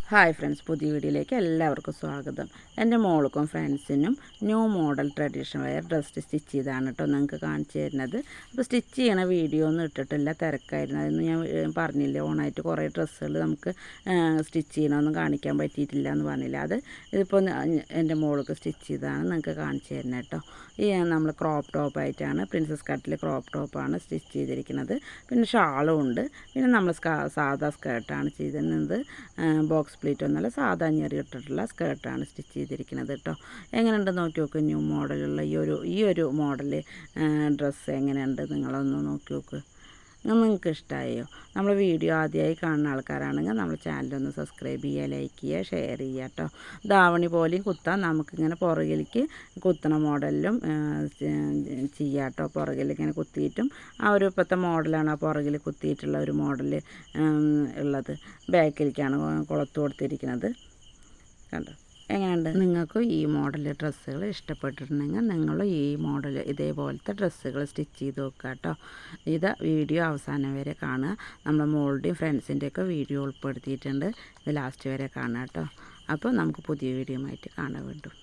Hi friends, പുതിയ വീഡിയോയിലേക്ക് എല്ലാവർക്കും സ്വാഗതം. എൻ്റെ മോൾക്കും ഫ്രണ്ട്സിനും new model traditional wear dress stitch ചെയ്താണ് കേട്ടോ നിങ്ങൾക്ക് കാണിച്ചു തരുന്നത്. അപ്പോൾ സ്റ്റിച്ച് ചെയ്യണ വീഡിയോ ഒന്നും ഇട്ടിട്ടില്ല, തിരക്കായിരുന്നു. അതൊന്നും ഞാൻ പറഞ്ഞില്ല. ഓണായിട്ട് കുറേ ഡ്രസ്സുകൾ നമുക്ക് സ്റ്റിച്ച് ചെയ്യണമെന്നും കാണിക്കാൻ പറ്റിയിട്ടില്ല എന്ന് പറഞ്ഞില്ല. അത് ഇതിപ്പോൾ എൻ്റെ മോൾക്ക് സ്റ്റിച്ച് ചെയ്താണ് നിങ്ങൾക്ക് കാണിച്ചു തരുന്നത് കേട്ടോ. ഈ നമ്മൾ ക്രോപ്പ് ടോപ്പായിട്ടാണ്, പ്രിൻസസ് കട്ടിൽ ക്രോപ്പ് ടോപ്പാണ് സ്റ്റിച്ച് ചെയ്തിരിക്കുന്നത്. പിന്നെ ഷാളും ഉണ്ട്. പിന്നെ നമ്മൾ സാധാ സ്കേർട്ടാണ് ചെയ്തിരുന്നത്. ബോക്സ് പ്ലീറ്റ് ഒന്നല്ല, സാധാ ഞെറി ഇട്ടിട്ടുള്ള സ്കേർട്ടാണ് സ്റ്റിച്ച് ചെയ്തിരിക്കുന്നത് കേട്ടോ. എങ്ങനെയുണ്ട് നോക്കി നോക്ക്. ന്യൂ മോഡലുള്ള ഈ ഒരു മോഡൽ ഡ്രസ്സ് എങ്ങനെയുണ്ട് നിങ്ങളൊന്ന് നോക്കി നോക്ക്. നിങ്ങൾക്ക് ഇഷ്ടമായോ? നമ്മൾ വീഡിയോ ആദ്യമായി കാണുന്ന ആൾക്കാരാണെങ്കിൽ നമ്മൾ ചാനലൊന്ന് സബ്സ്ക്രൈബ് ചെയ്യുക, ലൈക്ക് ചെയ്യുക, ഷെയർ ചെയ്യുക കേട്ടോ. ധാവണി പോലെയും കുത്താം, നമുക്കിങ്ങനെ പുറകിലേക്ക് കുത്തണ മോഡലിലും ചെയ്യാം കേട്ടോ. പുറകിൽ ഇങ്ങനെ കുത്തിയിട്ടും ആ ഒരു ഇപ്പോഴത്തെ മോഡലാണ് ആ പുറകിൽ കുത്തിയിട്ടുള്ള ഒരു മോഡൽ ഉള്ളത്. ബാക്കിലേക്കാണ് കുളത്ത് കൊടുത്തിരിക്കുന്നത് കണ്ടോ. എങ്ങനെയുണ്ട്? നിങ്ങൾക്ക് ഈ മോഡൽ ഡ്രസ്സുകൾ ഇഷ്ടപ്പെട്ടിട്ടുണ്ടെങ്കിൽ നിങ്ങൾ ഈ മോഡൽ ഇതേപോലത്തെ ഡ്രസ്സുകൾ സ്റ്റിച്ച് ചെയ്ത് നോക്കുക കേട്ടോ. ഇത് വീഡിയോ അവസാനം വരെ കാണുക. നമ്മുടെ മോളുടെയും ഫ്രണ്ട്സിൻ്റെയൊക്കെ വീഡിയോ ഉൾപ്പെടുത്തിയിട്ടുണ്ട്. ഇത് ലാസ്റ്റ് വരെ കാണുക കേട്ടോ. അപ്പോൾ നമുക്ക് പുതിയ വീഡിയോ ആയിട്ട് കാണാൻ വേണ്ടും.